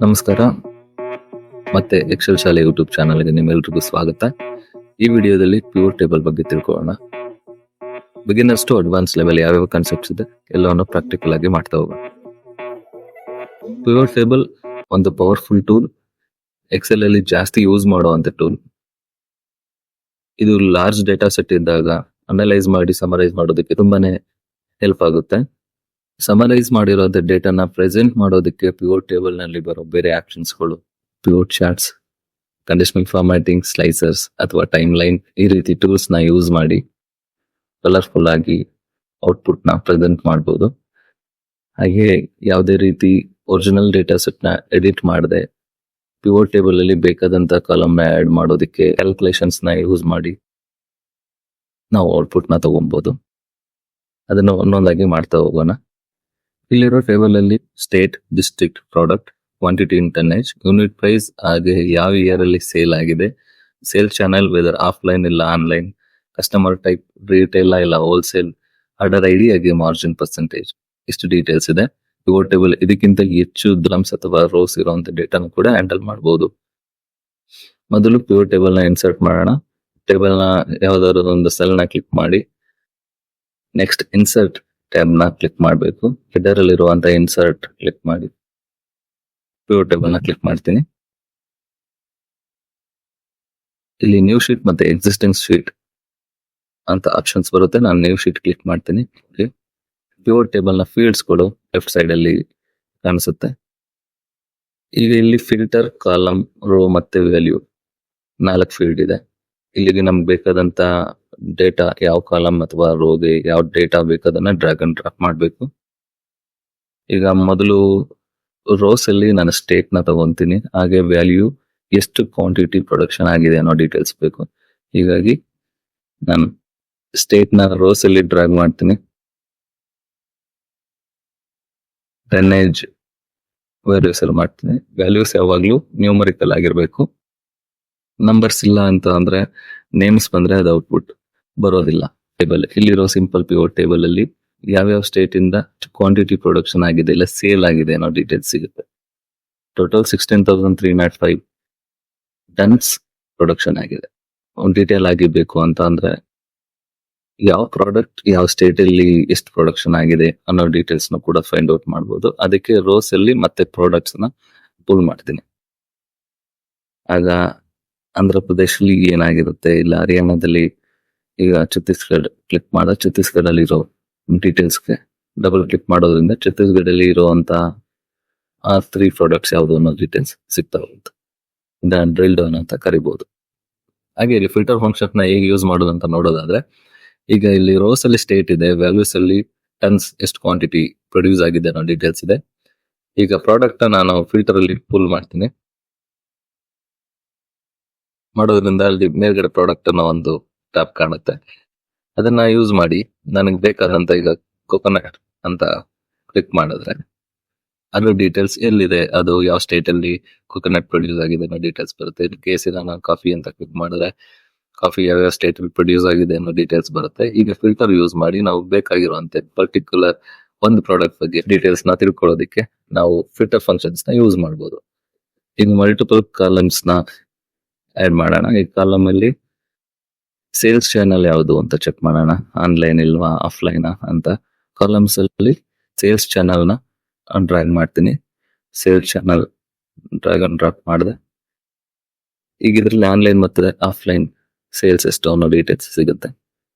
ನಮಸ್ಕಾರ. ಮತ್ತೆ ಎಕ್ಸೆಲ್ ಶಾಲೆ ಯೂಟ್ಯೂಬ್ ಚಾನಲ್ಗೆ ನಿಮ್ಮೆಲ್ರಿಗೂ ಸ್ವಾಗತ. ಈ ವಿಡಿಯೋದಲ್ಲಿ ಪಿವೋಟ್ ಟೇಬಲ್ ಬಗ್ಗೆ ತಿಳ್ಕೊಳ್ಳೋಣ. ಬಿಗಿನರ್ಸ್ ಟು ಅಡ್ವಾನ್ಸ್ ಲೆವೆಲ್ ಯಾವ್ಯಾವ ಕಾನ್ಸೆಪ್ಟ್ಸ್ ಇದೆ ಎಲ್ಲವನ್ನು ಪ್ರಾಕ್ಟಿಕಲ್ ಆಗಿ ಮಾಡ್ತಾ ಹೋಗೋಣ. ಪಿವೋಟ್ ಟೇಬಲ್ ಒಂದು ಪವರ್ಫುಲ್ ಟೂಲ್, ಎಕ್ಸೆಲ್ ಅಲ್ಲಿ ಜಾಸ್ತಿ ಯೂಸ್ ಮಾಡುವಂತ ಟೂಲ್. ಇದು ಲಾರ್ಜ್ ಡೇಟಾ ಸೆಟ್ ಇದ್ದಾಗ ಅನಲೈಸ್ ಮಾಡಿ ಸಮರೈಸ್ ಮಾಡೋದಕ್ಕೆ ತುಂಬಾನೇ ಹೆಲ್ಪ್ ಆಗುತ್ತೆ. ಸಮರೈಸ್ ಮಾಡಿರೋದ ಡೇಟಾನ ಪ್ರೆಸೆಂಟ್ ಮಾಡೋದಕ್ಕೆ ಪಿವೋಟ್ ಟೇಬಲ್ ನಲ್ಲಿ ಬರೋ ಬೇರೆ ಆಪ್ಷನ್ಸ್ಗಳು ಪಿವೋಟ್ ಚಾರ್ಟ್ಸ್, ಕಂಡೀಷನಲ್ ಫಾರ್ಮ್ಯಾಟಿಂಗ್, ಸ್ಲೈಸರ್ಸ್ ಅಥವಾ ಟೈಮ್ ಲೈನ್ ಈ ರೀತಿ ಟೂಲ್ಸ್ ನ ಯೂಸ್ ಮಾಡಿ ಕಲರ್ಫುಲ್ ಆಗಿ ಔಟ್ಪುಟ್ ನ ಪ್ರೆಸೆಂಟ್ ಮಾಡಬಹುದು. ಹಾಗೆ ಯಾವುದೇ ರೀತಿ ಒರಿಜಿನಲ್ ಡೇಟಾ ಸೆಟ್ ನ ಎಡಿಟ್ ಮಾಡದೆ ಪಿವೋಟ್ ಟೇಬಲ್ ಅಲ್ಲಿ ಬೇಕಾದಂತ ಕಾಲಮ್ ನ ಆಡ್ ಮಾಡೋದಕ್ಕೆ ಕ್ಯಾಲ್ಕುಲೇಷನ್ಸ್ ನ ಯೂಸ್ ಮಾಡಿ ನಾವು ಔಟ್ಪುಟ್ ನ ತಗೊಬಹುದು. ಅದನ್ನು ಒಂದೊಂದಾಗಿ ಮಾಡ್ತಾ ಹೋಗೋಣ. ಇಲ್ಲಿರೋ ಟೇಬಲ್ ಅಲ್ಲಿ ಸ್ಟೇಟ್, ಡಿಸ್ಟ್ರಿಕ್ಟ್, ಪ್ರಾಡಕ್ಟ್, ಕ್ವಾಂಟಿಟಿ ಇನ್ ಟನ್ನೇಜ್, ಯೂನಿಟ್ ಪ್ರೈಸ್, ಹಾಗೆ ಯಾವ ಇಯರ್ ಅಲ್ಲಿ ಸೇಲ್ ಆಗಿದೆ, ಸೇಲ್ ಚಾನೆಲ್ ವೆದರ್ ಆಫ್ಲೈನ್ ಇಲ್ಲ ಆನ್ಲೈನ್, ಕಸ್ಟಮರ್ ಟೈಪ್ ರಿಟೇಲ್ ಇಲ್ಲ ಹೋಲ್ಸೇಲ್, ಆರ್ಡರ್ ಐಡಿ ಹಾಗೆ ಮಾರ್ಜಿನ್ ಪರ್ಸೆಂಟೇಜ್, ಇಷ್ಟು ಡೀಟೇಲ್ಸ್ ಇದೆ. ಪಿವೋಟ್ ಟೇಬಲ್ ಇದಕ್ಕಿಂತ ಹೆಚ್ಚು ಡ್ರಮ್ಸ್ ಅಥವಾ ರೋಸ್ ಇರುವಂತ ಡೇಟಾನು ಕೂಡ ಹ್ಯಾಂಡಲ್ ಮಾಡಬಹುದು. ಮೊದಲು ಪಿವೋಟ್ ಟೇಬಲ್ ನ ಇನ್ಸರ್ಟ್ ಮಾಡೋಣ. ಟೇಬಲ್ ನ ಯಾವ್ದಾದ್ರು ಒಂದು ಸೆಲ್ ನ ಕ್ಲಿಕ್ ಮಾಡಿ ನೆಕ್ಸ್ಟ್ ಇನ್ಸರ್ಟ್ ಟ್ಯಾಬ್ ನ ಕ್ಲಿಕ್ ಮಾಡಬೇಕು. ಹೆಡರ್ ಅಲ್ಲಿರುವಂತ ಇನ್ಸರ್ಟ್ ಕ್ಲಿಕ್ ಮಾಡಿ ಪಿವೋಟ್ ಟೇಬಲ್ ನ ಕ್ಲಿಕ್ ಮಾಡ್ತೀನಿ. ಇಲ್ಲಿ ನ್ಯೂ ಶೀಟ್ ಮತ್ತೆ ಎಕ್ಸಿಸ್ಟಿಂಗ್ ಶೀಟ್ ಅಂತ ಆಪ್ಷನ್ಸ್ ಬರುತ್ತೆ. ನಾನು ನ್ಯೂ ಶೀಟ್ ಕ್ಲಿಕ್ ಮಾಡ್ತೀನಿ. ಪಿವೋಟ್ ಟೇಬಲ್ ನ ಫೀಲ್ಡ್ಸ್ ಗಳು ಲೆಫ್ಟ್ ಸೈಡ್ ಅಲ್ಲಿ ಕಾಣಿಸುತ್ತೆ. ಈಗ ಇಲ್ಲಿ ಫಿಲ್ಟರ್, ಕಾಲಮ್, ರೋ ಮತ್ತೆ ವ್ಯಾಲ್ಯೂ 4 ಫೀಲ್ಡ್ ಇದೆ. ಇಲ್ಲಿಗೆ ನಮ್ಗೆ ಬೇಕಾದಂತ ಡೇಟಾ ಯಾವ ಕಾಲಮ್ ಅಥವಾ ರೋಗೆ ಯಾವ ಡೇಟಾ ಬೇಕದನ್ನ ಡ್ರ್ಯಾಗ್ ಅಂಡ್ ಡ್ರಾಪ್ ಮಾಡಬೇಕು. ಈಗ ಮೊದಲು ರೋಸ್ ಅಲ್ಲಿ ನಾನು ಸ್ಟೇಟ್ ನ ತಗೊಂತೀನಿ, ಹಾಗೆ ವ್ಯಾಲ್ಯೂ ಎಷ್ಟು ಕ್ವಾಂಟಿಟಿ ಪ್ರೊಡಕ್ಷನ್ ಆಗಿದೆ ಅನ್ನೋ ಡೀಟೇಲ್ಸ್ ಬೇಕು. ಹೀಗಾಗಿ ನಾನು ಸ್ಟೇಟ್ ನ ರೋಸ್ ಅಲ್ಲಿ ಡ್ರ್ಯಾಗ್ ಮಾಡ್ತೀನಿ. ಟನ್ನೇಜ್ ವ್ಯಾಲ್ಯೂಸ್ ಅಲ್ಲಿ ಮಾಡ್ತೀನಿ. ವ್ಯಾಲ್ಯೂಸ್ ಯಾವಾಗ್ಲೂ ನ್ಯೂಮರಿಕಲ್ ಆಗಿರ್ಬೇಕು. ನಂಬರ್ಸ್ ಇಲ್ಲ ಅಂತ ಅಂದ್ರೆ ನೇಮ್ಸ್ ಬಂದ್ರೆ ಅದು ಔಟ್ಪುಟ್ ಬರೋದಿಲ್ಲ. ಟೇಬಲ್ ಇಲ್ಲಿರೋ ಸಿಂಪಲ್ ಪಿವೋಟ್ ಟೇಬಲ್ ಅಲ್ಲಿ ಯಾವ್ಯಾವ ಸ್ಟೇಟ್ ಇಂದ ಕ್ವಾಂಟಿಟಿ ಪ್ರೊಡಕ್ಷನ್ ಆಗಿದೆ ಇಲ್ಲ ಸೇಲ್ ಆಗಿದೆ ಅನ್ನೋ ಡೀಟೇಲ್ಸ್ ಸಿಗುತ್ತೆ. ಟೋಟಲ್ 16,305 ಟನ್ಸ್ ಪ್ರೊಡಕ್ಷನ್ ಆಗಿದೆ. ಡೀಟೇಲ್ ಆಗಿ ಬೇಕು ಅಂತ ಅಂದ್ರೆ ಯಾವ ಪ್ರಾಡಕ್ಟ್ ಯಾವ ಸ್ಟೇಟ್ ಅಲ್ಲಿ ಎಷ್ಟು ಪ್ರೊಡಕ್ಷನ್ ಆಗಿದೆ ಅನ್ನೋ ಡೀಟೇಲ್ಸ್ ನ ಕೂಡ ಫೈಂಡ್ ಔಟ್ ಮಾಡಬಹುದು. ಅದಕ್ಕೆ ರೋಸ್ ಅಲ್ಲಿ ಮತ್ತೆ ಪ್ರಾಡಕ್ಟ್ಸ್ ನ ಪುಲ್ ಮಾಡ್ತೀನಿ. ಆಗ ಆಂಧ್ರ ಪ್ರದೇಶದಲ್ಲಿ ಏನಾಗಿರುತ್ತೆ, ಇಲ್ಲ ಹರಿಯಾಣದಲ್ಲಿ, ಈಗ ಛತ್ತೀಸ್ಗಢ ಕ್ಲಿಕ್ ಮಾಡ ಛತ್ತೀಸ್ಗಢ ಅಲ್ಲಿ ಇರೋ ಡೀಟೇಲ್ಸ್ಗೆ ಡಬಲ್ ಕ್ಲಿಕ್ ಮಾಡೋದ್ರಿಂದ ಛತ್ತೀಸ್ಗಢ ಅಲ್ಲಿ ಇರುವಂತ ಆ 3 ಪ್ರಾಡಕ್ಟ್ಸ್ ಯಾವ್ದು ಅನ್ನೋ ಡೀಟೇಲ್ಸ್ ಸಿಗ್ತಾ ಹೋಗುತ್ತೆ. ಇದನ್ನ ಡ್ರಿಲ್ ಡೌನ್ ಅಂತ ಕರಿಬಹುದು. ಹಾಗೆ ಇಲ್ಲಿ ಫಿಲ್ಟರ್ ಫಂಕ್ಷನ್ ನ ಹೇಗೆ ಯೂಸ್ ಮಾಡೋದು ಅಂತ ನೋಡೋದಾದ್ರೆ, ಈಗ ಇಲ್ಲಿ ರೋಸ್ ಅಲ್ಲಿ ಸ್ಟೇಟ್ ಇದೆ, ವ್ಯಾಲ್ಯೂಸ್ ಅಲ್ಲಿ ಟನ್ಸ್ ಎಷ್ಟು ಕ್ವಾಂಟಿಟಿ ಪ್ರೊಡ್ಯೂಸ್ ಆಗಿದೆ ಅನ್ನೋ ಡೀಟೇಲ್ಸ್ ಇದೆ. ಈಗ ಪ್ರಾಡಕ್ಟ್ ನಾನು ಫಿಲ್ಟರ್ ಅಲ್ಲಿ ಪುಲ್ ಮಾಡ್ತೀನಿ. ಮಾಡೋದ್ರಿಂದ ಅಲ್ಲಿ ಮೇಲ್ಗಡೆ ಪ್ರಾಡಕ್ಟ್ ಅನ್ನೋ ಒಂದು ಟ್ಯಾಬ್ ಕಾಣುತ್ತೆ. ಅದನ್ನ ಯೂಸ್ ಮಾಡಿ ನನಗೆ ಬೇಕಾದಂತ ಈಗ ಕೊಕೊನಟ್ ಅಂತ ಕ್ಲಿಕ್ ಮಾಡಿದ್ರೆ ಅದ್ರ ಡೀಟೇಲ್ಸ್ ಎಲ್ಲಿದೆ, ಅದು ಯಾವ ಸ್ಟೇಟ್ ಅಲ್ಲಿ ಕೊಕೊನಟ್ ಪ್ರೊಡ್ಯೂಸ್ ಆಗಿದೆ ಅನ್ನೋ ಡೀಟೇಲ್ಸ್ ಬರುತ್ತೆ. ಇನ್ ಕೇಸ್ ನಾನು ಕಾಫಿ ಅಂತ ಕ್ಲಿಕ್ ಮಾಡಿದ್ರೆ ಕಾಫಿ ಯಾವ್ಯಾವ ಸ್ಟೇಟ್ ಅಲ್ಲಿ ಪ್ರೊಡ್ಯೂಸ್ ಆಗಿದೆ ಅನ್ನೋ ಡೀಟೇಲ್ಸ್ ಬರುತ್ತೆ. ಈಗ ಫಿಲ್ಟರ್ ಯೂಸ್ ಮಾಡಿ ನಾವು ಬೇಕಾಗಿರುವಂತೆ ಪರ್ಟಿಕ್ಯುಲರ್ ಒಂದು ಪ್ರಾಡಕ್ಟ್ ಬಗ್ಗೆ ಡೀಟೇಲ್ಸ್ ನ ತಿಳ್ಕೊಳ್ಳೋದಕ್ಕೆ ನಾವು ಫಿಲ್ಟರ್ ಫಂಕ್ಷನ್ಸ್ ನ ಯೂಸ್ ಮಾಡಬಹುದು. ಈಗ ಮಲ್ಟಿಪಲ್ ಕಾಲಮ್ಸ್ ನ ಆಡ್ ಮಾಡೋಣ. ಈ ಕಾಲಮ್ ಅಲ್ಲಿ ಸೇಲ್ಸ್ ಚಾನಲ್ ಯಾವುದು ಅಂತ ಚೆಕ್ ಮಾಡೋಣ, ಆನ್ಲೈನ್ ಇಲ್ವಾ ಆಫ್ಲೈನ್ ಅಂತ. ಕಾಲಮ್ಸ್ ಅಲ್ಲಿ ಸೇಲ್ಸ್ ಚಾನಲ್ ನ ಡ್ರ್ಯಾಗ್ ಮಾಡ್ತೀನಿ. Sales channel drag and drop ಮಾಡಿದೆ. ಈಗ ಇದ್ರಲ್ಲಿ ಆನ್ಲೈನ್ ಮತ್ತೆ ಆಫ್ಲೈನ್ ಸೇಲ್ಸ್ ಎಷ್ಟು ಅನ್ನೋ ಡೀಟೇಲ್ಸ್ ಸಿಗುತ್ತೆ.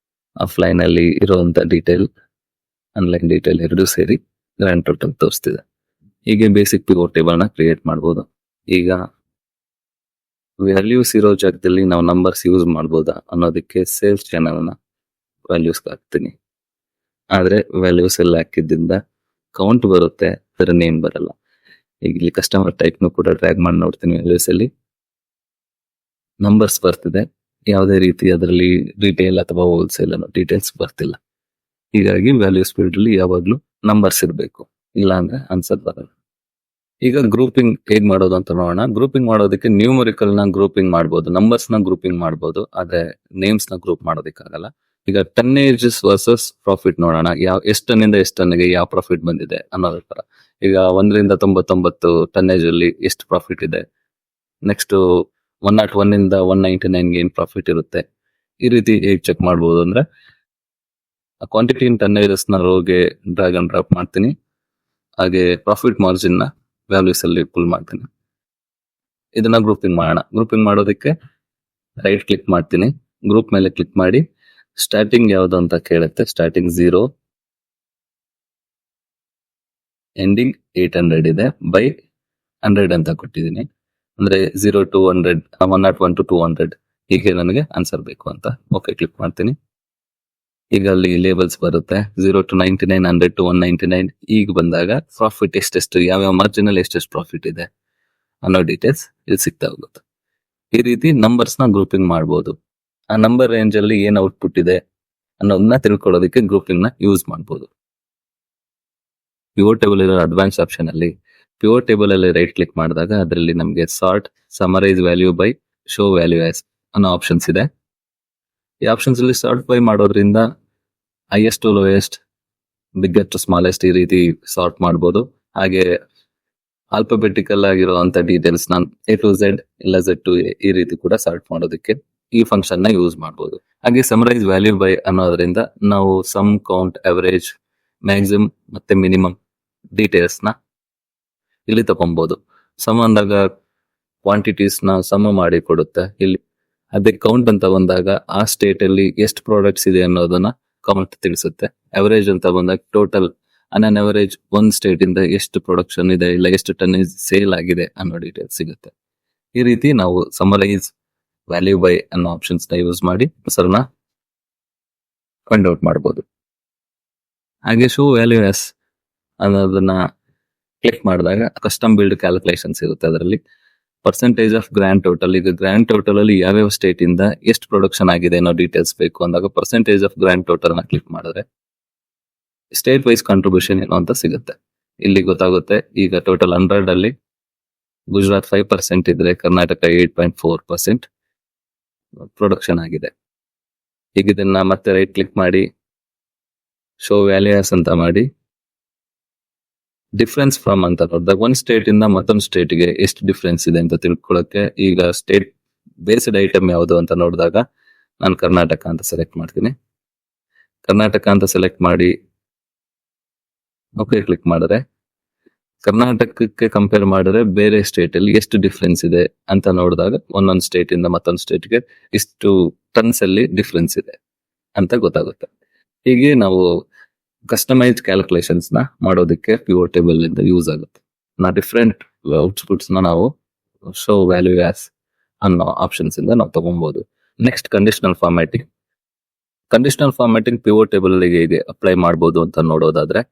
ಆಫ್ಲೈನ್ ಅಲ್ಲಿ ಇರುವಂತ ಡೀಟೇಲ್, ಆನ್ಲೈನ್ ಡೀಟೇಲ್ ಎರಡು ಸೇರಿ ಗ್ರ್ಯಾಂಡ್ ಟೋಟಲ್ ತೋರಿಸ್ತಿದೆ. ಹೀಗೆ ಬೇಸಿಕ್ ಪಿವೋಟ್ ಟೇಬಲ್ ನ ಕ್ರಿಯೇಟ್ ಮಾಡಬಹುದು. ಈಗ ವ್ಯಾಲ್ಯೂಸ್ ಇರೋ ಜಾಗದಲ್ಲಿ ನಾವು ನಂಬರ್ಸ್ ಯೂಸ್ ಮಾಡ್ಬೋದಾ ಅನ್ನೋದಕ್ಕೆ ಸೇಲ್ಸ್ ಚಾನಲ್ ನ ವ್ಯಾಲ್ಯೂಸ್ ಹಾಕ್ತೀನಿ. ಆದ್ರೆ ವ್ಯಾಲ್ಯೂಸ್ ಎಲ್ಲ ಹಾಕಿದ್ದಿಂದ ಕೌಂಟ್ ಬರುತ್ತೆ, ಅದರ ನೇಮ್ ಬರಲ್ಲ. ಈಗ ಇಲ್ಲಿ ಕಸ್ಟಮರ್ ಟೈಪ್ ನು ಕೂಡ ಡ್ರ್ಯಾಗ್ ಮಾಡಿ ನೋಡ್ತೀನಿ. ವ್ಯಾಲ್ಯೂಸ್ ಅಲ್ಲಿ ನಂಬರ್ಸ್ ಬರ್ತಿದೆ, ಯಾವುದೇ ರೀತಿ ಅದರಲ್ಲಿ ರಿಟೇಲ್ ಅಥವಾ ಹೋಲ್ಸೇಲ್ ಅನ್ನೋ ಡೀಟೇಲ್ಸ್ ಬರ್ತಿಲ್ಲ. ಹೀಗಾಗಿ ವ್ಯಾಲ್ಯೂಸ್ ಫೀಲ್ಡ್ ಅಲ್ಲಿ ಯಾವಾಗ್ಲೂ ನಂಬರ್ಸ್ ಇರಬೇಕು, ಇಲ್ಲ ಅಂದ್ರೆ ಆನ್ಸರ್ ಬರಲ್ಲ. ಈಗ ಗ್ರೂಪಿಂಗ್ ಹೇಗ್ ಮಾಡೋದು ಅಂತ ನೋಡೋಣ. ಗ್ರೂಪಿಂಗ್ ಮಾಡೋದಕ್ಕೆ ನ್ಯೂಮರಿಕಲ್ ನ ಗ್ರೂಪಿಂಗ್ ಮಾಡಬಹುದು, ನಂಬರ್ಸ್ ನ ಗ್ರೂಪಿಂಗ್ ಮಾಡಬಹುದು, ಆದ್ರೆ ನೇಮ್ಸ್ ನ ಗ್ರೂಪ್ ಮಾಡೋದಕ್ಕಾಗಲ್ಲ. ಈಗ ಟನ್ನೇಜಸ್ ವರ್ಸಸ್ ಪ್ರಾಫಿಟ್ ನೋಡೋಣ. ಯಾವ ಎಷ್ಟು ಟನ್ನಿಂದ ಎಷ್ಟು ಟನ್ಗೆ ಯಾವ ಪ್ರಾಫಿಟ್ ಬಂದಿದೆ ಅನ್ನೋದ್ರ ತರ. ಈಗ 1ರಿಂದ 99 ಟನ್ನೇಜ್ ಅಲ್ಲಿ ಎಷ್ಟು ಪ್ರಾಫಿಟ್ ಇದೆ, ನೆಕ್ಸ್ಟ್ 101 ಇಂದ 199 ಏನ್ ಪ್ರಾಫಿಟ್ ಇರುತ್ತೆ, ಈ ರೀತಿ ಹೇಗೆ ಚೆಕ್ ಮಾಡ್ಬೋದು ಅಂದ್ರೆ ಕ್ವಾಂಟಿಟಿ ಇನ್ ಟನ್ನೇಜಸ್ ನ ರೋಗೆ ಡ್ರಾಗ್ ಅಂಡ್ ಡ್ರಾಪ್ ಮಾಡ್ತೀನಿ. ಹಾಗೆ ಪ್ರಾಫಿಟ್ ಮಾರ್ಜಿನ್ ನ ವ್ಯಾಲ್ಯೂಸ್ ಅಲ್ಲಿ ಪುಲ್ ಮಾಡ್ತೀನಿ. ಇದನ್ನ ಗ್ರೂಪಿಂಗ್ ಮಾಡೋಣ. ಗ್ರೂಪಿಂಗ್ ಮಾಡೋದಕ್ಕೆ ರೈಟ್ ಕ್ಲಿಕ್ ಮಾಡ್ತೀನಿ, ಗ್ರೂಪ್ ಮೇಲೆ ಕ್ಲಿಕ್ ಮಾಡಿ ಸ್ಟಾರ್ಟಿಂಗ್ ಯಾವ್ದು ಅಂತ ಕೇಳುತ್ತೆ. ಸ್ಟಾರ್ಟಿಂಗ್ 0, ಎಂಡಿಂಗ್ 800 ಇದೆ, ಬೈ 100 ಅಂತ ಕೊಟ್ಟಿದ್ದೀನಿ. ಅಂದ್ರೆ 0 to 100, 101 to 200 ಹೀಗೆ ನನಗೆ ಆನ್ಸರ್ ಬೇಕು ಅಂತ ಓಕೆ ಕ್ಲಿಕ್ ಮಾಡ್ತೀನಿ. ಈಗ ಅಲ್ಲಿ ಲೇಬಲ್ಸ್ ಬರುತ್ತೆ 0 to 99, 100 to 199. ಈಗ ಬಂದಾಗ ಪ್ರಾಫಿಟ್ ಎಷ್ಟೆಷ್ಟು, ಯಾವ್ಯಾವ ಮಾರ್ಜಿನ್ ಅಲ್ಲಿ ಎಷ್ಟೆಷ್ಟು ಪ್ರಾಫಿಟ್ ಇದೆ ಅನ್ನೋ ಡೀಟೇಲ್ಸ್ ಇಲ್ಲಿ ಸಿಗ್ತಾ ಹೋಗುತ್ತೆ. ಈ ರೀತಿ ನಂಬರ್ಸ್ ನ ಗ್ರೂಪಿಂಗ್ ಮಾಡಬಹುದು. ಆ ನಂಬರ್ ರೇಂಜ್ ಅಲ್ಲಿ ಏನ್ ಔಟ್ಪುಟ್ ಇದೆ ಅನ್ನೋದನ್ನ ತಿಳ್ಕೊಳ್ಳೋದಕ್ಕೆ ಗ್ರೂಪಿಂಗ್ ನ ಯೂಸ್ ಮಾಡಬಹುದು. ಪಿವೋಟ್ ಟೇಬಲ್ ಇರೋ ಅಡ್ವಾನ್ಸ್ ಆಪ್ಷನ್ ಅಲ್ಲಿ ಪಿವೋಟ್ ಟೇಬಲ್ ಅಲ್ಲಿ ರೈಟ್ ಕ್ಲಿಕ್ ಮಾಡಿದಾಗ ಅದರಲ್ಲಿ ನಮಗೆ sort, summarise value by, show value as ಅನ್ನೋ ಆಪ್ಷನ್ಸ್ ಇದೆ. ಈ ಆಪ್ಷನ್ಸ್ ಅಲ್ಲಿ ಸಾರ್ಟ್ ಬೈ ಮಾಡೋದ್ರಿಂದ highest to lowest, biggest to smallest ಈ ರೀತಿ ಸಾರ್ಟ್ ಮಾಡಬಹುದು. ಹಾಗೆ ಆಲ್ಫಾಬೆಟಿಕಲ್ ಆಗಿರುವಂತ ಡೀಟೇಲ್ಸ್ ನಾನು A to Z ಇಲ್ಲ Z to A ಈ ರೀತಿ ಕೂಡ ಸಾರ್ಟ್ ಮಾಡೋದಕ್ಕೆ ಈ ಫಂಕ್ಷನ್ ನ ಯೂಸ್ ಮಾಡಬಹುದು. ಹಾಗೆ ಸಮರೈಸ್ ವ್ಯಾಲ್ಯೂ ಬೈ ಅನ್ನೋದ್ರಿಂದ ನಾವು ಸಮ್, ಕೌಂಟ್, ಅವರೇಜ್, ಮ್ಯಾಕ್ಸಿಮಮ್ ಮತ್ತೆ ಮಿನಿಮಮ್ ಡೀಟೇಲ್ಸ್ ನ ಇಲ್ಲಿ ತಗೊಬಹುದು. ಸಮ್ ಅಂದಾಗ ಕ್ವಾಂಟಿಟೀಸ್ ನ ಸಮ ಮಾಡಿ ಕೊಡುತ್ತೆ ಇಲ್ಲಿ. ಅದೇ ಕೌಂಟ್ ಅಂತ ಬಂದಾಗ ಆ ಸ್ಟೇಟ್ ಅಲ್ಲಿ ಎಷ್ಟು ಪ್ರಾಡಕ್ಟ್ಸ್ ಇದೆ ಅನ್ನೋದನ್ನ ಕೌಂಟ್ ತಿಳಿಸುತ್ತೆ. ಅವರೇಜ್ ಅಂತ ಬಂದಾಗ ಟೋಟಲ್ ಅನ್ ಅವರೇಜ್ ಒಂದ್ ಸ್ಟೇಟ್ ಇಂದ ಎಷ್ಟು ಪ್ರೊಡಕ್ಷನ್ ಇದೆ ಇಲ್ಲ ಎಷ್ಟು ಟನ್ ಸೇಲ್ ಆಗಿದೆ ಅನ್ನೋ ಡೀಟೇಲ್ಸ್ ಸಿಗುತ್ತೆ. ಈ ರೀತಿ ನಾವು ಸಮರೈಸ್ ವ್ಯಾಲ್ಯೂ ಬೈ ಅನ್ನೋ ಆಪ್ಷನ್ಸ್ ನ ಯೂಸ್ ಮಾಡಿ ಹೆಸರನ್ನ ಫೈಂಡ್ ಔಟ್ ಮಾಡಬಹುದು. ಹಾಗೆ ಶೋ ವ್ಯಾಲ್ಯೂ ಎಸ್ ಅನ್ನೋದನ್ನ ಕ್ಲಿಕ್ ಮಾಡಿದಾಗ ಕಸ್ಟಮ್ ಬಿಲ್ಡ್ ಕ್ಯಾಲ್ಕುಲೇಷನ್ಸ್ ಇರುತ್ತೆ. ಅದರಲ್ಲಿ ಪರ್ಸೆಂಟೇಜ್ ಆಫ್ ಗ್ರ್ಯಾಂಡ್ ಟೋಟಲ್, ಈಗ ಗ್ರ್ಯಾಂಡ್ ಟೋಟಲ್ ಅಲ್ಲಿ ಯಾವ್ಯಾವ ಸ್ಟೇಟ್ ಇಂದ ಎಷ್ಟು ಪ್ರೊಡಕ್ಷನ್ ಆಗಿದೆ ಅನ್ನೋ ಡೀಟೇಲ್ಸ್ ಬೇಕು ಅಂದಾಗ ಪರ್ಸೆಂಟೇಜ್ ಆಫ್ ಗ್ರ್ಯಾಂಡ್ ಟೋಟಲ್ ನ ಕ್ಲಿಕ್ ಮಾಡಿದ್ರೆ ಸ್ಟೇಟ್ ವೈಸ್ ಕಾಂಟ್ರಿಬ್ಯೂಷನ್ ಏನು ಅಂತ ಸಿಗುತ್ತೆ. ಇಲ್ಲಿ ಗೊತ್ತಾಗುತ್ತೆ ಈಗ ಟೋಟಲ್ 100 ಅಲ್ಲಿ ಗುಜರಾತ್ 5% ಇದ್ರೆ ಕರ್ನಾಟಕ 8.4% ಪ್ರೊಡಕ್ಷನ್ ಆಗಿದೆ. ಈಗ ಇದನ್ನ ಮತ್ತೆ ರೈಟ್ ಕ್ಲಿಕ್ ಮಾಡಿ ಶೋ ವ್ಯಾಲ್ಯೂಸ್ ಅಂತ ಮಾಡಿ ಡಿಫ್ರೆನ್ಸ್ ಫ್ರಮ್ ಅಂತ ನೋಡಿದಾಗ ಒಂದ್ ಸ್ಟೇಟ್ ಇಂದ ಮತ್ತೊಂದು ಸ್ಟೇಟ್ ಗೆ ಎಷ್ಟು ಡಿಫ್ರೆನ್ಸ್ ಇದೆ ಅಂತ ತಿಳ್ಕೊಳ್ಳಕ್ಕೆ ಈಗ ಸ್ಟೇಟ್ ಬೇಸ್ಡ್ ಐಟಮ್ ಯಾವುದು ಅಂತ ನೋಡಿದಾಗ ನಾನು ಕರ್ನಾಟಕ ಅಂತ ಸೆಲೆಕ್ಟ್ ಮಾಡ್ತೀನಿ. ಕರ್ನಾಟಕ ಅಂತ ಸೆಲೆಕ್ಟ್ ಮಾಡಿ ಓಕೆ ಕ್ಲಿಕ್ ಮಾಡಿದ್ರೆ ಕರ್ನಾಟಕಕ್ಕೆ ಕಂಪೇರ್ ಮಾಡಿದ್ರೆ ಬೇರೆ ಸ್ಟೇಟ್ ಅಲ್ಲಿ ಎಷ್ಟು ಡಿಫ್ರೆನ್ಸ್ ಇದೆ ಅಂತ ನೋಡಿದಾಗ ಒಂದೊಂದು ಸ್ಟೇಟ್ ಇಂದ ಮತ್ತೊಂದು ಸ್ಟೇಟ್ ಗೆ ಇಷ್ಟು ಟನ್ಸ್ ಅಲ್ಲಿ ಡಿಫ್ರೆನ್ಸ್ ಇದೆ ಅಂತ ಗೊತ್ತಾಗುತ್ತೆ. ಹೀಗೆ ನಾವು ಕಸ್ಟಮೈಸ್ಡ್ ಕ್ಯಾಲ್ಕುಲೇಷನ್ಸ್ ನ ಮಾಡೋದಕ್ಕೆ ಪಿವೋಟ್ ಟೇಬಲ್ ಇಂದ ಯೂಸ್ ಆಗುತ್ತೆ. ಡಿಫ್ರೆಂಟ್ ಔಟ್ಪುಟ್ಸ್ ನ ನಾವು ಶೋ ವ್ಯಾಲ್ಯೂ ಆಸ್ ಅನ್ನೋ ಆಪ್ಷನ್ಸ್ ಇಂದ ನಾವು ತಗೊಬಹುದು. Next conditional formatting. Conditional formatting pivot table ಹೇಗೆ ಅಪ್ಲೈ ಮಾಡಬಹುದು ಅಂತ ನೋಡೋದಾದ್ರೆ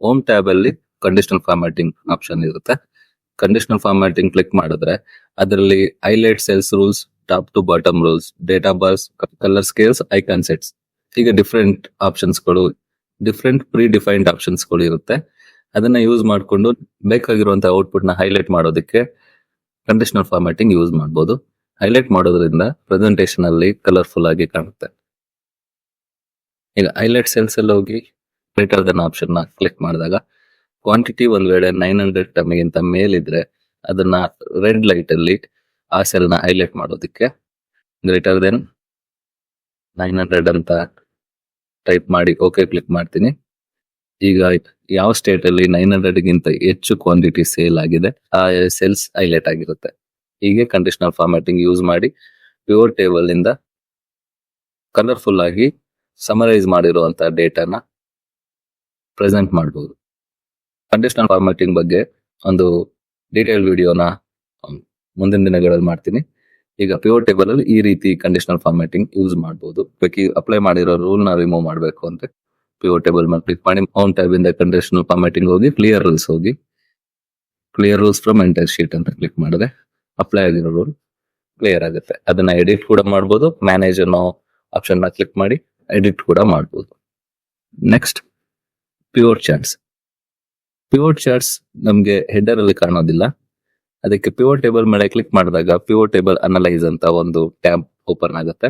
ಹೋಮ್ ಟ್ಯಾಬ್ ಅಲ್ಲಿ ಕಂಡೀಷನಲ್ ಫಾರ್ಮ್ಯಾಟಿಂಗ್ ಆಪ್ಷನ್ ಇರುತ್ತೆ. ಕಂಡೀಷನಲ್ ಫಾರ್ಮ್ಯಾಟಿಂಗ್ ಕ್ಲಿಕ್ ಮಾಡಿದ್ರೆ ಅದರಲ್ಲಿ highlight cells rules, top to bottom rules, data bars, colour scales, icon sets ಹೀಗೆ ಡಿಫ್ರೆಂಟ್ ಆಪ್ಷನ್ಸ್ಗಳು, ಡಿಫ್ರೆಂಟ್ ಪ್ರೀ ಡಿಫೈನ್ಡ್ ಆಪ್ಷನ್ಸ್ಗಳು ಇರುತ್ತೆ. ಅದನ್ನ ಯೂಸ್ ಮಾಡಿಕೊಂಡು ಬೇಕಾಗಿರುವಂತಹ ಔಟ್ಪುಟ್ ನ ಹೈಲೈಟ್ ಮಾಡೋದಕ್ಕೆ ಕಂಡೀಷನಲ್ ಫಾರ್ಮ್ಯಾಟಿಂಗ್ ಯೂಸ್ ಮಾಡಬಹುದು. ಹೈಲೈಟ್ ಮಾಡೋದ್ರಿಂದ ಪ್ರೆಸೆಂಟೇಷನ್ ಅಲ್ಲಿ ಕಲರ್ಫುಲ್ ಆಗಿ ಕಾಣುತ್ತೆ. ಈಗ ಹೈಲೈಟ್ ಸೆಲ್ಸ್ ಅಲ್ಲಿ ಹೋಗಿ ಗ್ರೇಟರ್ ದನ್ ಆಪ್ಷನ್ ನ ಕ್ಲಿಕ್ ಮಾಡಿದಾಗ ಕ್ವಾಂಟಿಟಿ ಒಂದ್ ವೇಳೆ 900 ಟನ್ಗಿಂತ ಮೇಲಿದ್ರೆ ಅದನ್ನ ರೆಡ್ ಲೈಟ್ ಅಲ್ಲಿ ಆ ಸೆಲ್ ನ ಹೈಲೈಟ್ ಮಾಡೋದಕ್ಕೆ ಗ್ರೇಟರ್ ದೆನ್ 900 ಅಂತ ಟೈಪ್ ಮಾಡಿ ಓಕೆ ಕ್ಲಿಕ್ ಮಾಡ್ತೀನಿ. ಈಗ ಯಾವ ಸ್ಟೇಟ್ ಅಲ್ಲಿ 900 ಗಿಂತ ಹೆಚ್ಚು ಕ್ವಾಂಟಿಟಿ ಸೇಲ್ ಆಗಿದೆ ಆ ಸೆಲ್ಸ್ ಹೈಲೈಟ್ ಆಗಿರುತ್ತೆ. ಹೀಗೆ ಕಂಡೀಷನಲ್ ಫಾರ್ಮ್ಯಾಟಿಂಗ್ ಯೂಸ್ ಮಾಡಿ ಪಿವೋಟ್ ಟೇಬಲ್ ಇಂದ ಕಲರ್ಫುಲ್ ಆಗಿ ಸಮರೈಸ್ ಮಾಡಿರುವಂತ ಡೇಟಾನ ಪ್ರೆಸೆಂಟ್ ಮಾಡಬಹುದು. ಕಂಡೀಷನಲ್ ಫಾರ್ಮ್ಯಾಟಿಂಗ್ ಬಗ್ಗೆ ಒಂದು ಡೀಟೇಲ್ ವಿಡಿಯೋನ ಮುಂದಿನ ದಿನಗಳಲ್ಲಿ ಮಾಡ್ತೀನಿ. ಈಗ ಪಿವೋಟ್ ಟೇಬಲ್ ಅಲ್ಲಿ ಈ ರೀತಿ ಕಂಡೀಷನಲ್ ಫಾರ್ಮ್ಯಾಟಿಂಗ್ ಯೂಸ್ ಮಾಡಬಹುದು. ಅಪ್ಲೈ ಮಾಡಿರೋ ರೂಲ್ ನ ರಿಮೂವ್ ಮಾಡಬೇಕು ಅಂದ್ರೆ ಪಿವೋಟ್ ಟೇಬಲ್ ಮೇಲೆ ಕ್ಲಿಕ್ ಮಾಡಿ ಹೋಮ್ ಟ್ಯಾಬ್ ಇಂದ ಕಂಡೀಷನಲ್ ಫಾರ್ಮ್ಯಾಟಿಂಗ್ ಹೋಗಿ ಕ್ಲಿಯರ್ ರೂಲ್ಸ್ ಹೋಗಿ clear rules from entire sheet ಅಂತ ಕ್ಲಿಕ್ ಮಾಡಿದ್ರೆ ಅಪ್ಲೈ ಆಗಿರೋ ರೂಲ್ ಕ್ಲಿಯರ್ ಆಗುತ್ತೆ. ಅದನ್ನ ಎಡಿಟ್ ಕೂಡ ಮಾಡಬಹುದು. ಮ್ಯಾನೇಜ್ ಅನ್ನೋ ಆಪ್ಷನ್ ನ ಕ್ಲಿಕ್ ಮಾಡಿ ಎಡಿಟ್ ಕೂಡ ಮಾಡಬಹುದು. Next pivot charts. Pivot charts ನಮ್ಗೆ ಹೆಡರ್ ಅಲ್ಲಿ ಕಾಣೋದಿಲ್ಲ. ಅದಕ್ಕೆ ಪಿವೋಟ್ ಟೇಬಲ್ ಮೇಲೆ ಕ್ಲಿಕ್ ಮಾಡಿದಾಗ ಪಿವೋಟ್ ಟೇಬಲ್ ಅನಲೈಸ್ ಅಂತ ಒಂದು ಟ್ಯಾಬ್ ಓಪನ್ ಆಗುತ್ತೆ.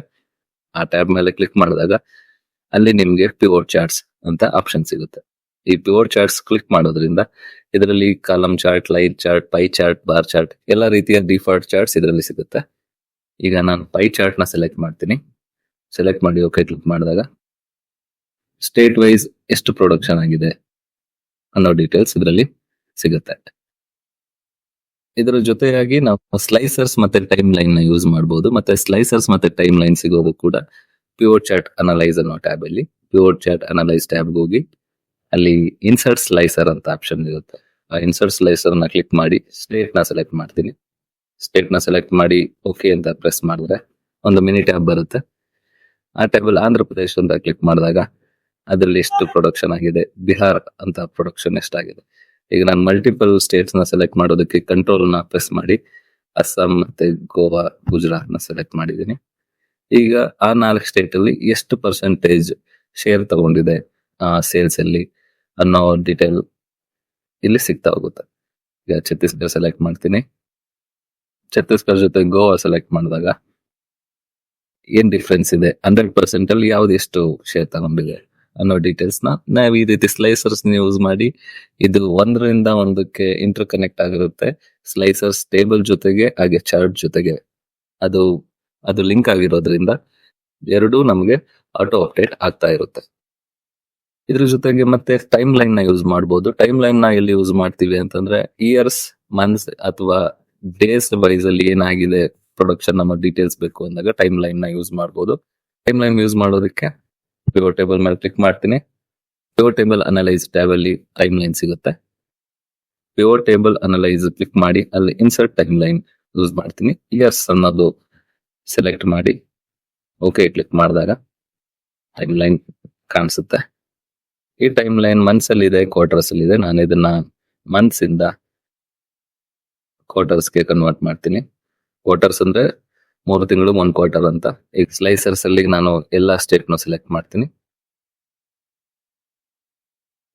ಆ ಟ್ಯಾಬ್ ಮೇಲೆ ಕ್ಲಿಕ್ ಮಾಡಿದಾಗ ಅಲ್ಲಿ ನಿಮ್ಗೆ ಪಿವೋಟ್ ಚಾರ್ಟ್ಸ್ ಅಂತ ಆಪ್ಷನ್ ಸಿಗುತ್ತೆ. ಈ ಪಿವೋಟ್ ಚಾರ್ಟ್ಸ್ ಕ್ಲಿಕ್ ಮಾಡೋದ್ರಿಂದ ಇದರಲ್ಲಿ column chart, line chart, pi chart, bar chart ಎಲ್ಲ ರೀತಿಯ ಡಿಫಾಲ್ಟ್ ಚಾರ್ಟ್ಸ್ ಇದರಲ್ಲಿ ಸಿಗುತ್ತೆ. ಈಗ ನಾನು ಪೈ ಚಾರ್ಟ್ ನ ಸೆಲೆಕ್ಟ್ ಮಾಡ್ತೀನಿ. ಸೆಲೆಕ್ಟ್ ಮಾಡಿ ಓಕೆ ಕ್ಲಿಕ್ ಮಾಡಿದಾಗ ಸ್ಟೇಟ್ ವೈಸ್ ಎಷ್ಟು ಪ್ರೊಡಕ್ಷನ್ ಆಗಿದೆ ಅನ್ನೋ ಡೀಟೇಲ್ಸ್ ಇದರಲ್ಲಿ ಸಿಗುತ್ತೆ. ಇದರ ಜೊತೆಯಾಗಿ ನಾವು ಸ್ಲೈಸರ್ಸ್ ಮತ್ತೆ ಟೈಮ್ ಲೈನ್ ನ ಯೂಸ್ ಮಾಡಬಹುದು. ಮತ್ತೆ ಸ್ಲೈಸರ್ಸ್ ಮತ್ತೆ ಟೈಮ್ ಲೈನ್ ಸಿಗೋದು ಕೂಡ ಪಿವೋಟ್ ಚಾರ್ಟ್ ಅನಲೈಸ್ ಅನ್ನೋ ಟ್ಯಾಬ್ ಅಲ್ಲಿ. ಪಿವೋಟ್ ಚಾರ್ಟ್ ಅನಲೈಸ್ ಟ್ಯಾಬ್ ಹೋಗಿ ಅಲ್ಲಿ ಇನ್ಸರ್ಟ್ ಸ್ಲೈಸರ್ ಅಂತ ಆಪ್ಷನ್ ಇರುತ್ತೆ. ಆ ಇನ್ಸರ್ಟ್ ಸ್ಲೈಸರ್ ನ ಕ್ಲಿಕ್ ಮಾಡಿ ಸ್ಟೇಟ್ ನ ಸೆಲೆಕ್ಟ್ ಮಾಡ್ತೀನಿ. ಸ್ಟೇಟ್ ನ ಸೆಲೆಕ್ಟ್ ಮಾಡಿ ಓಕೆ ಅಂತ ಪ್ರೆಸ್ ಮಾಡಿದ್ರೆ ಒಂದು ಮಿನಿ ಟ್ಯಾಬ್ ಬರುತ್ತೆ. ಆ ಟ್ಯಾಬ್ ಅಲ್ಲಿ ಆಂಧ್ರ ಪ್ರದೇಶ ಅಂತ ಕ್ಲಿಕ್ ಮಾಡಿದಾಗ ಅದರಲ್ಲಿ ಎಷ್ಟು ಪ್ರೊಡಕ್ಷನ್ ಆಗಿದೆ, ಬಿಹಾರ್ ಅಂತ ಪ್ರೊಡಕ್ಷನ್ ಎಷ್ಟಾಗಿದೆ. ಈಗ ನಾನು ಮಲ್ಟಿಪಲ್ ಸ್ಟೇಟ್ಸ್ ನ ಸೆಲೆಕ್ಟ್ ಮಾಡೋದಕ್ಕೆ ಕಂಟ್ರೋಲ್ ನ ಪ್ರೆಸ್ ಮಾಡಿ ಅಸ್ಸಾಂ ಮತ್ತೆ ಗೋವಾ, ಗುಜರಾತ್ ನ ಸೆಲೆಕ್ಟ್ ಮಾಡಿದ್ದೀನಿ. ಈಗ ಆ 4 ಸ್ಟೇಟ್ ಅಲ್ಲಿ ಎಷ್ಟು ಪರ್ಸೆಂಟೇಜ್ ಶೇರ್ ತಗೊಂಡಿದೆ ಸೇಲ್ಸ್ ಅಲ್ಲಿ ಅನ್ನೋ ಡೀಟೇಲ್ ಇಲ್ಲಿ ಸಿಗ್ತಾ ಹೋಗುತ್ತೆ. ಈಗ ಛತ್ತೀಸ್ಗಢ ಸೆಲೆಕ್ಟ್ ಮಾಡ್ತೀನಿ. ಛತ್ತೀಸ್ಗಢ ಜೊತೆ ಗೋವಾ ಸೆಲೆಕ್ಟ್ ಮಾಡಿದಾಗ ಏನ್ ಡಿಫ್ರೆನ್ಸ್ ಇದೆ, 100% ಅಲ್ಲಿ ಯಾವ್ದು ಎಷ್ಟು ಶೇರ್ ತಗೊಂಡಿದೆ ಅನ್ನೋ ಡೀಟೇಲ್ಸ್ ನಾವು ಈ ರೀತಿ ಸ್ಲೈಸರ್ಸ್ ಯೂಸ್ ಮಾಡಿ ಇದು ಒಂದರಿಂದ ಒಂದಕ್ಕೆ ಇಂಟರ್ ಕನೆಕ್ಟ್ ಆಗಿರುತ್ತೆ. ಸ್ಲೈಸರ್ಸ್ ಟೇಬಲ್ ಜೊತೆಗೆ ಹಾಗೆ ಚಾರ್ಟ್ ಜೊತೆಗೆ ಅದು ಲಿಂಕ್ ಆಗಿರೋದ್ರಿಂದ ಎರಡೂ ನಮಗೆ ಆಟೋ ಅಪ್ಡೇಟ್ ಆಗ್ತಾ ಇರುತ್ತೆ. ಇದ್ರ ಜೊತೆಗೆ ಮತ್ತೆ ಟೈಮ್ ಲೈನ್ ನ ಯೂಸ್ ಮಾಡಬಹುದು. ಟೈಮ್ ಲೈನ್ ನ ಎಲ್ಲಿ ಯೂಸ್ ಮಾಡ್ತೀವಿ ಅಂತಂದ್ರೆ ಇಯರ್ಸ್, ಮಂತ್ಸ್ ಅಥವಾ ಡೇಸ್ ವೈಸ್ ಅಲ್ಲಿ ಏನಾಗಿದೆ ಪ್ರೊಡಕ್ಷನ್ ನಮ್ಮ ಡೀಟೇಲ್ಸ್ ಬೇಕು ಅಂದಾಗ ಟೈಮ್ ಲೈನ್ ನ ಯೂಸ್ ಮಾಡಬಹುದು. ಟೈಮ್ ಲೈನ್ ಯೂಸ್ ಮಾಡೋದಕ್ಕೆ ಪಿವೋಟ್ ಟೇಬಲ್ ಮೇಲೆ ಕ್ಲಿಕ್ ಮಾಡ್ತೀನಿ. ಪಿವೋಟ್ ಟೇಬಲ್ ಅನಲೈಸ್ ಟ್ಯಾಬ್ ಅಲ್ಲಿ ಟೈಮ್ ಲೈನ್ ಸಿಗುತ್ತೆ. ಪಿವೋಟ್ ಟೇಬಲ್ ಅನಲೈಸ್ ಕ್ಲಿಕ್ ಮಾಡಿ ಅಲ್ಲಿ ಇನ್ಸರ್ಟ್ ಟೈಮ್ ಲೈನ್ ಯೂಸ್ ಮಾಡ್ತೀನಿ. ಇಯರ್ಸ್ ಅನ್ನೋದು ಸೆಲೆಕ್ಟ್ ಮಾಡಿ ಓಕೆ ಕ್ಲಿಕ್ ಮಾಡಿದಾಗ ಟೈಮ್ ಲೈನ್ ಕಾಣಿಸುತ್ತೆ. ಈ ಟೈಮ್ ಲೈನ್ ಮಂತ್ಸ್ ಅಲ್ಲಿ ಇದೆ, ಕ್ವಾರ್ಟರ್ಸ್ ಅಲ್ಲಿ ಇದೆ. ನಾನು ಇದನ್ನ ಮಂತ್ಸ್ ಇಂದ ಕ್ವಾರ್ಟರ್ಸ್ ಗೆ ಕನ್ವರ್ಟ್ ಮಾಡ್ತೀನಿ. ಕ್ವಾರ್ಟರ್ಸ್ ಅಂದ್ರೆ 3 ತಿಂಗಳು 1 ಕ್ವಾರ್ಟರ್ ಅಂತ. ಈಗ ಸ್ಲೈಸರ್ಸ್ ಅಲ್ಲಿ ನಾನು ಎಲ್ಲಾ ಸ್ಟೇಟ್ ನ ಸೆಲೆಕ್ಟ್ ಮಾಡ್ತೀನಿ.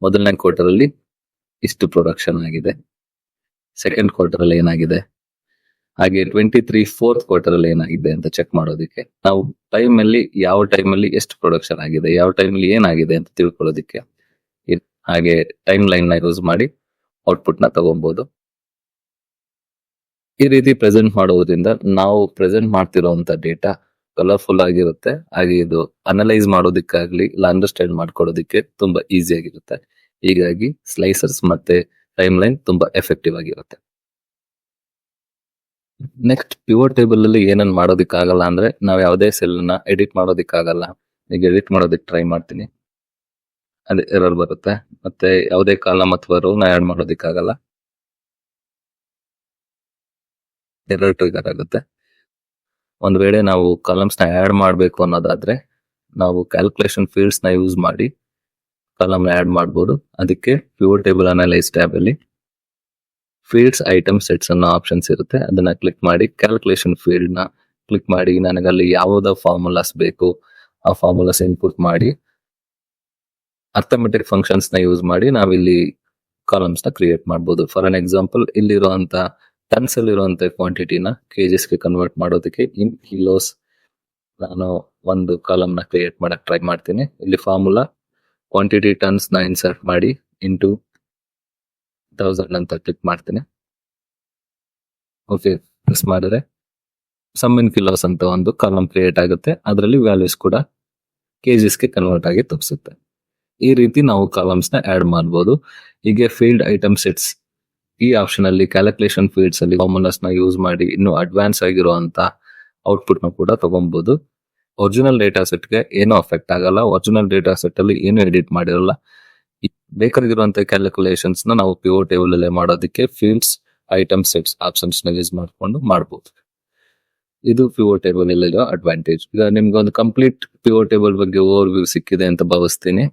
ಮೊದಲನೇ ಕ್ವಾರ್ಟರ್ ಅಲ್ಲಿ ಇಷ್ಟು ಪ್ರೊಡಕ್ಷನ್ ಆಗಿದೆ, ಸೆಕೆಂಡ್ ಕ್ವಾರ್ಟರ್ ಅಲ್ಲಿ ಏನಾಗಿದೆ, ಹಾಗೆ 23 ಫೋರ್ತ್ ಕ್ವಾರ್ಟರ್ ಅಲ್ಲಿ ಏನಾಗಿದೆ ಅಂತ ಚೆಕ್ ಮಾಡೋದಕ್ಕೆ ನಾವು ಟೈಮ್ ಅಲ್ಲಿ ಯಾವ ಟೈಮ್ ಅಲ್ಲಿ ಎಷ್ಟು ಪ್ರೊಡಕ್ಷನ್ ಆಗಿದೆ, ಯಾವ ಟೈಮ್ ಅಲ್ಲಿ ಏನಾಗಿದೆ ಅಂತ ತಿಳ್ಕೊಳ್ಳೋದಕ್ಕೆ ಹಾಗೆ ಟೈಮ್ ಲೈನ್ ನ ಯೂಸ್ ಮಾಡಿ ಔಟ್ಪುಟ್ ನ ತಗೊಬಹುದು. ಈ ರೀತಿ ಪ್ರೆಸೆಂಟ್ ಮಾಡೋದ್ರಿಂದ ನಾವು ಪ್ರೆಸೆಂಟ್ ಮಾಡ್ತಿರೋಂತ ಡೇಟಾ ಕಲರ್ಫುಲ್ ಆಗಿರುತ್ತೆ. ಹಾಗೆ ಇದು ಅನಲೈಸ್ ಮಾಡೋದಕ್ಕಾಗ್ಲಿ ಇಲ್ಲ ಅಂಡರ್ಸ್ಟ್ಯಾಂಡ್ ಮಾಡ್ಕೊಳ್ಳೋದಕ್ಕೆ ತುಂಬಾ ಈಸಿ ಆಗಿರುತ್ತೆ. ಹೀಗಾಗಿ ಸ್ಲೈಸರ್ಸ್ ಮತ್ತೆ ಟೈಮ್ ಲೈನ್ ತುಂಬಾ ಎಫೆಕ್ಟಿವ್ ಆಗಿರುತ್ತೆ. ನೆಕ್ಸ್ಟ್ ಪಿವೋಟ್ ಟೇಬಲ್ ಅಲ್ಲಿ ಏನನ್ನ ಮಾಡೋದಕ್ಕಾಗಲ್ಲ ಅಂದ್ರೆ ನಾವು ಯಾವುದೇ ಸೆಲ್ ನ ಎಡಿಟ್ ಮಾಡೋದಕ್ಕಾಗಲ್ಲ. ಈಗ ಎಡಿಟ್ ಮಾಡೋದಕ್ಕೆ ಟ್ರೈ ಮಾಡ್ತೀನಿ, ಅದೇ ಎರರ್ ಬರುತ್ತೆ. ಮತ್ತೆ ಯಾವುದೇ ಕಾಲಮ್ ಅಥವಾ ರೋ ನ ಆಡ್ ಮಾಡೋದಕ್ಕಾಗಲ್ಲ, ಎರರ್ ಟ್ರಿಗರ್ ಆಗುತ್ತೆ. ಒಂದ್ ವೇಳೆ ನಾವು ಕಾಲಮ್ಸ್ ನ ಆಡ್ ಮಾಡಬೇಕು ಅನ್ನೋದಾದ್ರೆ ನಾವು ಕ್ಯಾಲ್ಕುಲೇಷನ್ ಫೀಲ್ಡ್ಸ್ ನ ಯೂಸ್ ಮಾಡಿ ಕಾಲಮ್ ನ ಆಡ್ ಮಾಡಬಹುದು. ಅದಕ್ಕೆ ಪಿವೋಟ್ ಟೇಬಲ್ ಅನಲೈಸ್ ಟ್ಯಾಬ್ ಅಲ್ಲಿ ಫೀಲ್ಡ್ಸ್, ಐಟಮ್, ಸೆಟ್ಸ್ ಅನ್ನೋ ಆಪ್ಷನ್ಸ್ ಇರುತ್ತೆ. ಅದನ್ನ ಕ್ಲಿಕ್ ಮಾಡಿ ಕ್ಯಾಲ್ಕುಲೇಷನ್ ಫೀಲ್ಡ್ ನ ಕ್ಲಿಕ್ ಮಾಡಿ ನನಗಲ್ಲಿ ಯಾವುದೋ ಫಾರ್ಮುಲಾಸ್ ಬೇಕು ಆ ಫಾರ್ಮುಲಾಸ್ ಇನ್ಪುಟ್ ಮಾಡಿ ಅರ್ಥಮೆಟಿಕ್ ಫಂಕ್ಷನ್ಸ್ ನ ಯೂಸ್ ಮಾಡಿ ನಾವಿಲ್ಲಿ ಕಾಲಮ್ಸ್ ನ ಕ್ರಿಯೇಟ್ ಮಾಡಬಹುದು. ಫಾರ್ ಅನ್ ಎಕ್ಸಾಂಪಲ್ ಇಲ್ಲಿರುವಂತ ಟನ್ಸ್ ಅಲ್ಲಿ ಇರುವಂತ ಕ್ವಾಂಟಿಟಿನ ಕೆಜಿಸ್ ಗೆ ಕನ್ವರ್ಟ್ ಮಾಡೋದಕ್ಕೆ ಇನ್ ಕಿಲೋಸ್ ನಾನು ಒಂದು ಕಾಲಮ್ ನ ಕ್ರಿಯೇಟ್ ಮಾಡಕ್ ಟ್ರೈ ಮಾಡ್ತೀನಿ. ಇಲ್ಲಿ ಫಾರ್ಮುಲಾ ಕ್ವಾಂಟಿಟಿ ಟನ್ಸ್ ನ ಇನ್ಸರ್ಟ್ ಮಾಡಿ ಇಂಟು 1000 ಅಂತ ಕ್ಲಿಕ್ ಮಾಡ್ತೀನಿ. ಓಕೆ ಪ್ರೆಸ್ ಮಾಡಿದ್ರೆ ಸಮ್ ಇನ್ ಕಿಲೋಸ್ ಅಂತ ಒಂದು ಕಾಲಮ್ ಕ್ರಿಯೇಟ್ ಆಗುತ್ತೆ. ಅದರಲ್ಲಿ ವ್ಯಾಲ್ಯೂಸ್ ಕೂಡ ಕೆಜಿಸ್ ಗೆ ಕನ್ವರ್ಟ್ ಆಗಿ ತೋರಿಸುತ್ತೆ. ಈ ರೀತಿ ನಾವು ಕಾಲಮ್ಸ್ ನ ಆಡ್ ಮಾಡಬಹುದು. ಹೀಗೆ ಫೀಲ್ಡ್, ಐಟಮ್, ಸೆಟ್ಸ್ ಈ ಆಪ್ಷನ್ ಅಲ್ಲಿ ಕ್ಯಾಲ್ಕುಲೇಷನ್ ಫೀಲ್ಡ್ಸ್ ಅಲ್ಲಿ ಫಾರ್ಮುಲಾಸ್ ನ ಯೂಸ್ ಮಾಡಿ ಇನ್ನು ಅಡ್ವಾನ್ಸ್ ಆಗಿರುವಂತ ಔಟ್ಪುಟ್ ನ ಕೂಡ ತಗೊಬಹುದು. ಒರಿಜಿನಲ್ ಡೇಟಾ ಸೆಟ್ ಗೆ ಏನೂ ಅಫೆಕ್ಟ್ ಆಗಲ್ಲ. ಒರಿಜಿನಲ್ ಡೇಟಾ ಸೆಟ್ ಅಲ್ಲಿ ಏನು ಎಡಿಟ್ ಮಾಡಿರಲ್ಲ. ಬೇಕಾಗಿರುವಂತ ಕ್ಯಾಲ್ಕುಲೇಷನ್ಸ್ ನ ನಾವು ಪಿವೋಟ್ ಟೇಬಲ್ ಅಲ್ಲೇ ಮಾಡೋದಕ್ಕೆ ಫೀಲ್ಡ್ಸ್, ಐಟಮ್, ಸೆಟ್ಸ್ ಆಪ್ಷನ್ಸ್ ನ ಯೂಸ್ ಮಾಡ್ಕೊಂಡು ಮಾಡಬಹುದು. ಇದು ಪಿವೋಟ್ ಟೇಬಲ್ ಅಲ್ಲಿರೋ ಅಡ್ವಾಂಟೇಜ್. ಈಗ ನಿಮ್ಗೆ ಒಂದು ಕಂಪ್ಲೀಟ್ ಪಿವೋಟ್ ಟೇಬಲ್ ಬಗ್ಗೆ ಓವರ್ ವ್ಯೂ ಸಿಕ್ಕಿದೆ ಅಂತ ಭಾವಿಸ್ತೀನಿ.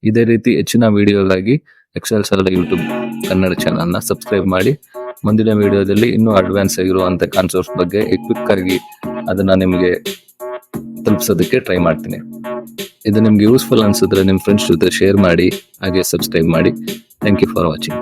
ಇದೇ ರೀತಿ ಹೆಚ್ಚಿನ ವಿಡಿಯೋಗಾಗಿ ಎಕ್ಸೆಲ್ ಸರಳ ಯೂಟ್ಯೂಬ್ ಕನ್ನಡ ಚಾನಲ್ ನ ಸಬ್ಸ್ಕ್ರೈಬ್ ಮಾಡಿ. ಮುಂದಿನ ವಿಡಿಯೋದಲ್ಲಿ ಇನ್ನೂ ಅಡ್ವಾನ್ಸ್ ಆಗಿರುವಂತ ಕಾನ್ಸೆಪ್ಟ್ಸ್ ಬಗ್ಗೆ ಕ್ವಿಕ್ ಆಗಿ ಅದನ್ನ ನಿಮಗೆ ತಲುಪಿಸೋದಕ್ಕೆ ಟ್ರೈ ಮಾಡ್ತೀನಿ. ಇದು ನಿಮ್ಗೆ ಯೂಸ್ಫುಲ್ ಅನ್ಸಿದ್ರೆ ನಿಮ್ ಫ್ರೆಂಡ್ಸ್ ಜೊತೆ ಶೇರ್ ಮಾಡಿ, ಹಾಗೆ ಸಬ್ಸ್ಕ್ರೈಬ್ ಮಾಡಿ. Thank you for watching.